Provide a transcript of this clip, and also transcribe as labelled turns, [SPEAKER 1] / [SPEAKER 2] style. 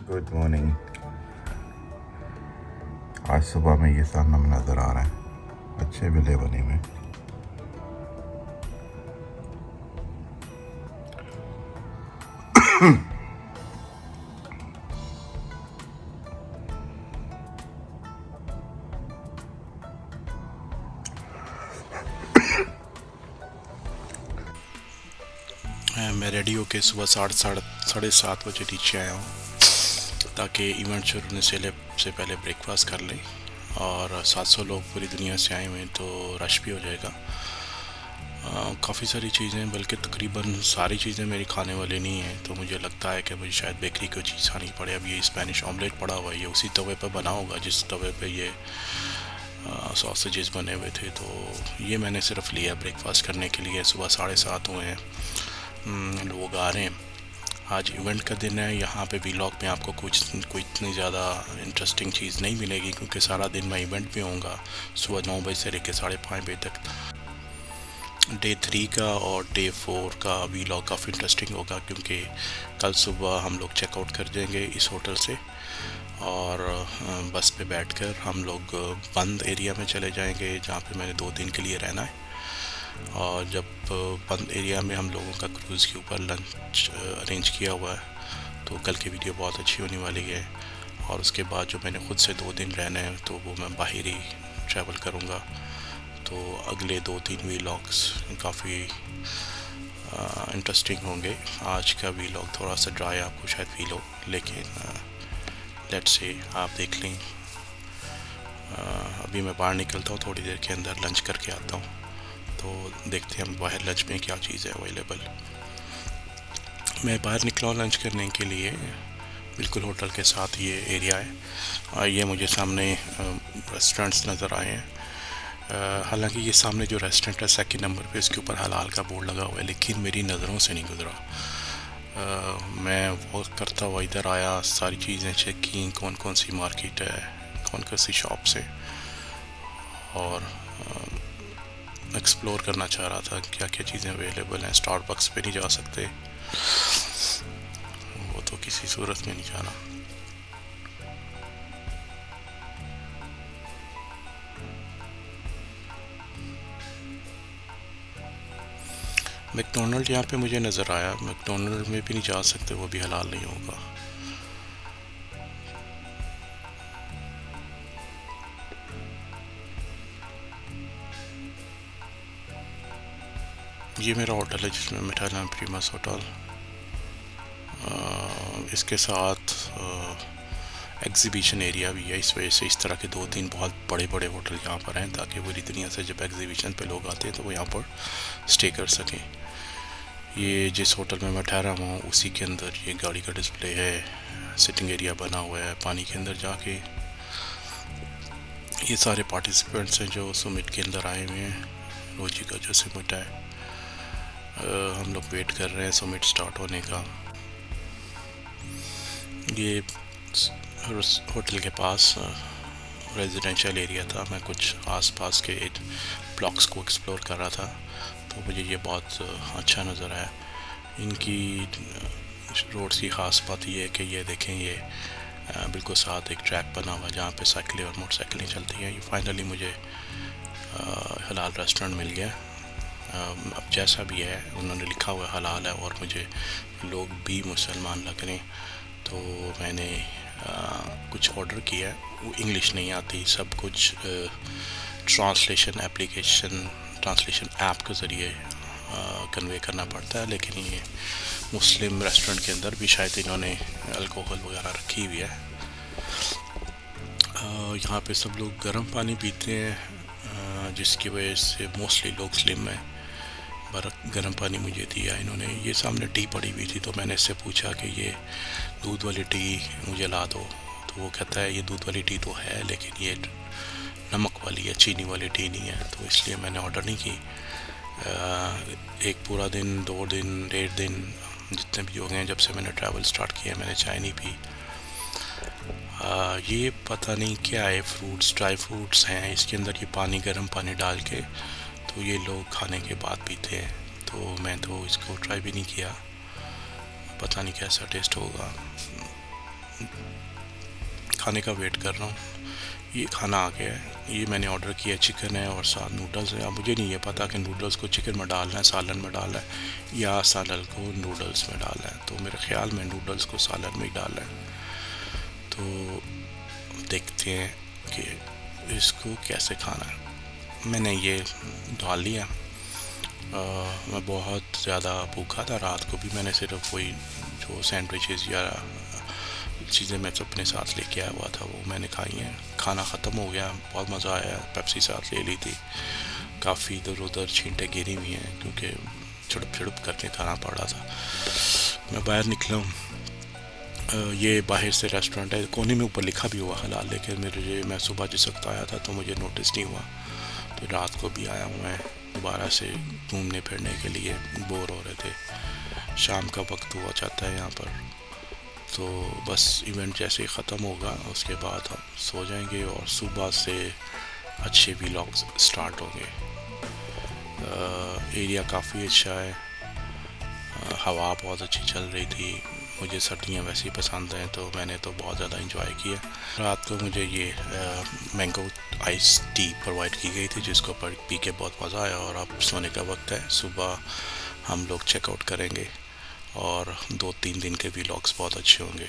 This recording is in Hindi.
[SPEAKER 1] Good morning. आज सुबह में ये सामने में नज़र आ रहा है, अच्छे विले बने हुए।
[SPEAKER 2] मैं रेडी होके सुबह साढ़े सात बजे नीचे आया हूँ ताकि इवेंट शुरू होने से पहले ब्रेकफास्ट कर लें। और 700 लोग पूरी दुनिया से आए हुए हैं तो रश भी हो जाएगा। काफ़ी सारी चीज़ें, बल्कि तकरीबन सारी चीज़ें मेरी खाने वाली नहीं हैं, तो मुझे लगता है कि मुझे शायद बेकरी की चीज़ खानी पड़े। अब ये स्पेनिश ऑमलेट पड़ा हुआ है, ये उसी तवे पर बना होगा जिस तवे पे ये सॉसेजेस बने हुए थे, तो ये मैंने सिर्फ लिया ब्रेकफास्ट करने के लिए। सुबह 7:30 हुए हैं, लोग आ रहे हैं। आज इवेंट का दिन है। यहाँ पे व्लॉग में आपको कोई इतनी ज़्यादा इंटरेस्टिंग चीज़ नहीं मिलेगी क्योंकि सारा दिन मैं इवेंट में होऊंगा, सुबह 9 बजे से लेकर 5:30 बजे तक। डे 3 का और डे 4 का व्लॉग काफ़ी इंटरेस्टिंग होगा क्योंकि कल सुबह हम लोग चेकआउट कर जाएंगे इस होटल से और बस पे बैठकर हम लोग बंद एरिया में चले जाएंगे जहाँ पे मैंने 2 दिन के लिए रहना है। और जब बंद एरिया में हम लोगों का क्रूज़ के ऊपर लंच अरेंज किया हुआ है, तो कल की वीडियो बहुत अच्छी होने वाली है। और उसके बाद जो मैंने ख़ुद से 2 दिन रहना है तो वो मैं बाहर ही ट्रैवल करूँगा। तो अगले 2-3 व्लॉग्स काफ़ी इंटरेस्टिंग होंगे। आज का व्लॉग थोड़ा सा ड्राई आपको शायद फील हो, लेकिन लेट्स से आप देख लें। अभी मैं बाहर निकलता हूँ, थोड़ी देर के अंदर लंच करके आता हूँ, तो देखते हैं हम बाहर लंच में क्या चीज़ है अवेलेबल। मैं बाहर निकला हूँ लंच करने के लिए, बिल्कुल होटल के साथ ये एरिया है। ये मुझे सामने रेस्टोरेंट्स नज़र आए हैं। हालांकि ये सामने जो रेस्टोरेंट है 2nd नंबर पे, इसके ऊपर हलाल का बोर्ड लगा हुआ है, लेकिन मेरी नज़रों से नहीं गुजरा। मैं वॉक करता हुआ इधर आया, सारी चीज़ें चेक की, कौन कौन सी मार्केट है, कौन कौन सी शॉप से, और एक्सप्लोर करना चाह रहा था क्या क्या चीज़ें अवेलेबल हैं। स्टारबक्स पे नहीं जा सकते, वो तो किसी सूरत में नहीं जाना। मैकडोनल्ड यहाँ पे मुझे नज़र आया, मैकडोनल्ड में भी नहीं जा सकते, वो भी हलाल नहीं होगा। ये मेरा होटल है जिसमें मैं ठहरा हूँ, प्रीमस होटल। इसके साथ एग्जीबिशन एरिया भी है, इस वजह से इस तरह के 2-3 बहुत बड़े बड़े होटल यहाँ पर हैं ताकि पूरी दुनिया से जब एग्जीबिशन पे लोग आते हैं तो वो यहाँ पर स्टे कर सकें। ये जिस होटल में मैं ठहरा हुआ हूँ उसी के अंदर ये गाड़ी का डिस्प्ले है, सिटिंग एरिया बना हुआ है। पानी के अंदर जाके ये सारे पार्टिसिपेंट्स हैं जो समिट के अंदर आए हुए हैं। रोजी का जो समिट है, हम लोग वेट कर रहे हैं समिट स्टार्ट होने का। ये होटल के पास रेजिडेंशियल एरिया था, मैं कुछ आसपास के ब्लॉक्स को एक्सप्लोर कर रहा था, तो मुझे ये बहुत अच्छा नज़र आया। इनकी रोड्स की ख़ास बात ये है कि ये देखें, ये बिल्कुल साथ एक ट्रैक बना हुआ है जहाँ पे साइकिलें और मोटरसाइकिलें चलती हैं। ये फाइनली मुझे हलाल रेस्टोरेंट मिल गया। अब जैसा भी है, उन्होंने लिखा हुआ हलाल है और मुझे लोग भी मुसलमान लग रहे हैं, तो मैंने कुछ ऑर्डर किया है। वो इंग्लिश नहीं आती, सब कुछ ट्रांसलेशन ऐप के ज़रिए कन्वे करना पड़ता है, लेकिन ये मुस्लिम रेस्टोरेंट के अंदर भी शायद इन्होंने अल्कोहल वगैरह रखी हुई है। यहाँ पे सब लोग गर्म पानी पीते हैं, जिसकी वजह से मोस्टली लोग स्लिम हैं। गर्म पानी मुझे दिया इन्होंने। ये सामने टी पड़ी हुई थी, तो मैंने इससे पूछा कि ये दूध वाली टी मुझे ला दो, तो वो कहता है ये दूध वाली टी तो है लेकिन ये नमक वाली है, चीनी वाली टी नहीं है, तो इसलिए मैंने ऑर्डर नहीं की। एक पूरा दिन, 2 दिन, 1.5 दिन जितने भी हो गए जब से मैंने ट्रैवल स्टार्ट किया, मैंने चाय नहीं पी। ये पता नहीं क्या है, ड्राई फ्रूट्स हैं इसके अंदर, ये पानी, गर्म पानी डाल के तो ये लोग खाने के बाद पीते हैं, तो मैं तो इसको ट्राई भी नहीं किया, पता नहीं कैसा टेस्ट होगा। खाने का वेट कर रहा हूँ। ये खाना आ गया है, ये मैंने ऑर्डर किया, चिकन है और साथ नूडल्स है। अब मुझे नहीं ये पता कि नूडल्स को चिकन में डालना है, सालन में डालना है, या सालन को नूडल्स में डालना है। तो मेरे ख्याल में नूडल्स को सालन में ही डालना है। तो देखते हैं कि इसको कैसे खाना है। मैंने ये डाल लिया। मैं बहुत ज़्यादा भूखा था, रात को भी मैंने सिर्फ वही जो सैंडविचेस या चीज़ें मैं अपने साथ लेके आया हुआ था वो मैंने खाई हैं। खाना ख़त्म हो गया, बहुत मज़ा आया। पेप्सी साथ ले ली थी। काफ़ी इधर उधर छींटे गिरी हुई हैं क्योंकि छुड़प करके खाना पड़ रहा था। मैं बाहर निकला हूँ। ये बाहर से रेस्टोरेंट है, कोने में ऊपर लिखा भी हुआ हलाल, लेकिन मैं सुबह जिस वक्त आया था तो मुझे नोटिस नहीं हुआ। तो रात को भी आया हूँ मैं दोबारा से घूमने फिरने के लिए, बोर हो रहे थे। शाम का वक्त हुआ जाता है यहाँ पर। तो बस इवेंट जैसे ही ख़त्म होगा उसके बाद हम सो जाएंगे और सुबह से अच्छे व्लॉग्स स्टार्ट होंगे। एरिया काफ़ी अच्छा है। हवा बहुत अच्छी चल रही थी। मुझे सर्दियाँ वैसे ही पसंद हैं तो मैंने तो बहुत ज़्यादा इंजॉय किया। रात को मुझे ये मैंगो आइस टी प्रोवाइड की गई थी जिसको पी के बहुत मज़ा आया। और अब सोने का वक्त है। सुबह हम लोग चेकआउट करेंगे और 2-3 दिन के व्लॉग्स बहुत अच्छे होंगे।